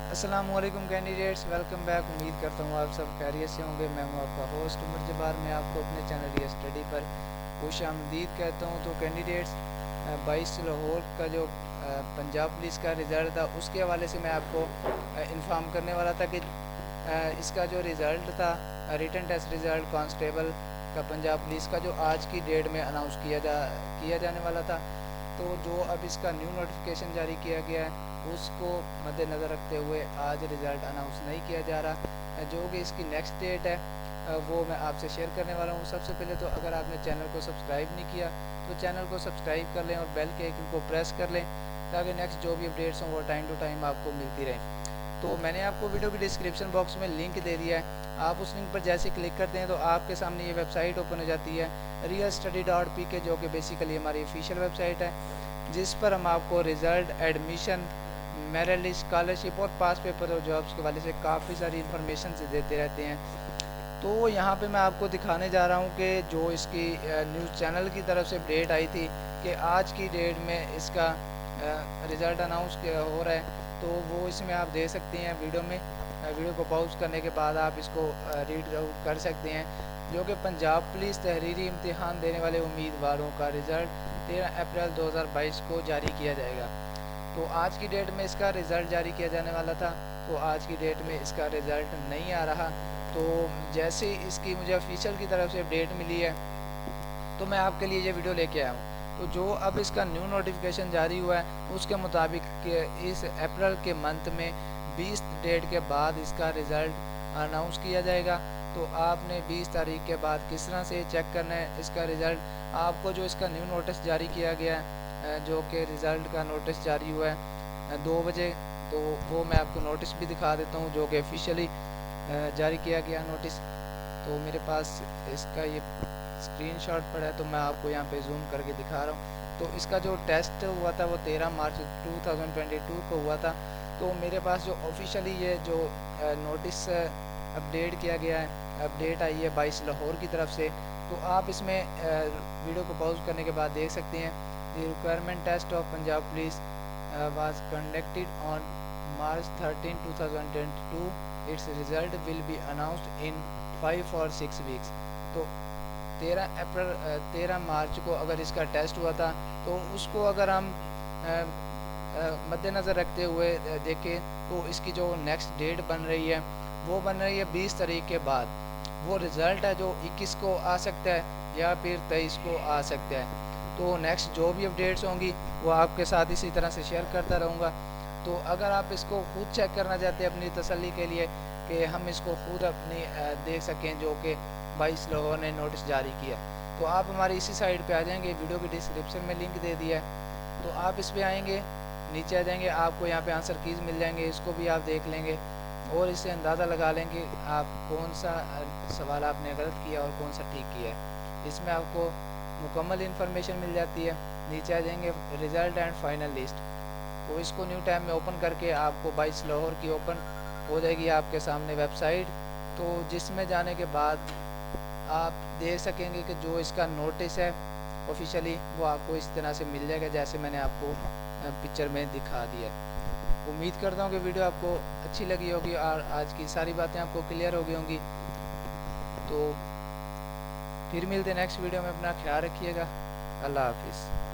अस्सलाम वालेकुम candidates, welcome back. उम्मीद करता हूँ आप सब खैरियत से होंगे। मैं हूँ आपका होस्ट उमर जब्बार। मैं आपको अपने चैनल ये स्टडी पर खुश आमदीद कहता हूँ। तो कैंडिडेट्स, 22 लाहौर का जो पंजाब पुलिस का रिज़ल्ट था, उसके हवाले से मैं आपको इन्फॉर्म करने वाला था कि इसका जो रिज़ल्ट था, रिटन टेस्ट रिज़ल्ट कांस्टेबल का पंजाब पुलिस का, जो आज की डेट में अनाउंस किया जाने वाला था। तो जो अब इसका न्यू नोटिफिकेशन जारी किया गया है, उसको मद्देनज़र रखते हुए आज रिज़ल्ट अनाउंस नहीं किया जा रहा। जो कि इसकी नेक्स्ट डेट है, वो मैं आपसे शेयर करने वाला हूँ। सबसे पहले तो अगर आपने चैनल को सब्सक्राइब नहीं किया तो चैनल को सब्सक्राइब कर लें और बेल के आइकन को प्रेस कर लें, ताकि नेक्स्ट जो भी अपडेट्स हों वो टाइम टू टाइम आपको मिलती रहें। तो मैंने आपको वीडियो की डिस्क्रिप्शन बॉक्स में लिंक दे दिया है। आप उस लिंक पर जैसे क्लिक करते हैं तो आपके सामने ये वेबसाइट ओपन हो जाती है, realstudy.pk, जो कि बेसिकली हमारी ऑफिशियल वेबसाइट है, जिस पर हम आपको result, admission, merit list, scholarship और पास पेपर और जॉब्स के वाले से काफ़ी सारी इन्फॉर्मेशन से देते रहते हैं। तो यहाँ पे मैं आपको दिखाने जा रहा हूँ कि जो इसकी न्यूज़ चैनल की तरफ से अपडेट आई थी कि आज की डेट में इसका रिज़ल्ट अनाउंस हो रहा है। तो वो इसमें आप दे सकते हैं वीडियो में। वीडियो को पॉज करने के बाद आप इसको रीड आउट कर सकते हैं, जो कि पंजाब पुलिस तहरीरी इम्तिहान देने वाले उम्मीदवारों का रिज़ल्ट 13 अप्रैल 2022 को जारी किया जाएगा। तो आज की डेट में इसका रिज़ल्ट जारी किया जाने वाला था, तो आज की डेट में इसका रिज़ल्ट नहीं आ रहा। तो जैसे इसकी मुझे ऑफिशियल की तरफ से अपडेट मिली है, तो मैं आपके लिए ये वीडियो लेके आया हूँ। तो जो अब इसका न्यू नोटिफिकेशन जारी हुआ है, उसके मुताबिक कि इस अप्रैल के मंथ में 20 डेट के बाद इसका रिज़ल्ट अनाउंस किया जाएगा। तो आपने 20 तारीख के बाद किस तरह से चेक करना है इसका रिज़ल्ट, आपको जो इसका न्यू नोटिस जारी किया गया है, जो कि रिज़ल्ट का नोटिस जारी हुआ है 2 बजे, तो वो मैं आपको नोटिस भी दिखा देता हूँ, जो कि ऑफिशियली जारी किया गया नोटिस। तो मेरे पास इसका ये स्क्रीनशॉट पड़ा है, तो मैं आपको यहाँ पे जूम करके दिखा रहा हूँ। तो इसका जो टेस्ट हुआ था वो 13 मार्च 2022 को हुआ था। तो मेरे पास जो ऑफिशियली ये जो नोटिस अपडेट किया गया है, अपडेट आई है 22 लाहौर की तरफ से। तो आप इसमें वीडियो को पॉज करने के बाद देख सकते हैं, the requirement test of Punjab police was conducted on March 13, 2022. Its result will be announced in 5 or 6 weeks. तो 13 मार्च को अगर इसका टेस्ट हुआ था, तो उसको अगर हम मद्देनज़र रखते हुए देखें, तो इसकी जो नेक्स्ट डेट बन रही है वो बन रही है 20 तारीख के बाद। वो रिज़ल्ट है जो 21 को आ सकता है या फिर 23 को आ सकता है। तो नेक्स्ट जो भी अपडेट्स होंगी वो आपके साथ इसी तरह से शेयर करता रहूँगा। तो अगर आप इसको खुद चेक करना चाहते हैं अपनी तसल्ली के लिए कि हम इसको खुद अपनी देख सकें, जो कि 22 लोगों ने नोटिस जारी किया, तो आप हमारी इसी साइट पे आ जाएंगे। वीडियो की डिस्क्रिप्शन में लिंक दे दिया है, तो आप इस पे आएंगे, नीचे आ जाएंगे, आपको यहाँ पे आंसर कीज़ मिल जाएंगे, इसको भी आप देख लेंगे और इससे अंदाज़ा लगा लेंगे आप कौन सा सवाल आपने गलत किया और कौन सा ठीक किया है। इसमें आपको मुकम्मल इन्फॉर्मेशन मिल जाती है। नीचे आ जाएंगे रिज़ल्ट एंड फाइनल लिस्ट, तो इसको न्यू टाइम में ओपन करके आपको 22 लाहौर की ओपन हो जाएगी आपके सामने वेबसाइट। तो जिसमें जाने के बाद आप देख सकेंगे कि जो इसका नोटिस है ऑफिशियली, वो आपको इस तरह से मिल जाएगा जैसे मैंने आपको पिक्चर में दिखा दिया। उम्मीद करता हूँ कि वीडियो आपको अच्छी लगी होगी और आज की सारी बातें आपको क्लियर हो गई होंगी। तो फिर मिलते हैं नेक्स्ट वीडियो में। अपना ख्याल रखिएगा। अल्लाह हाफिज़।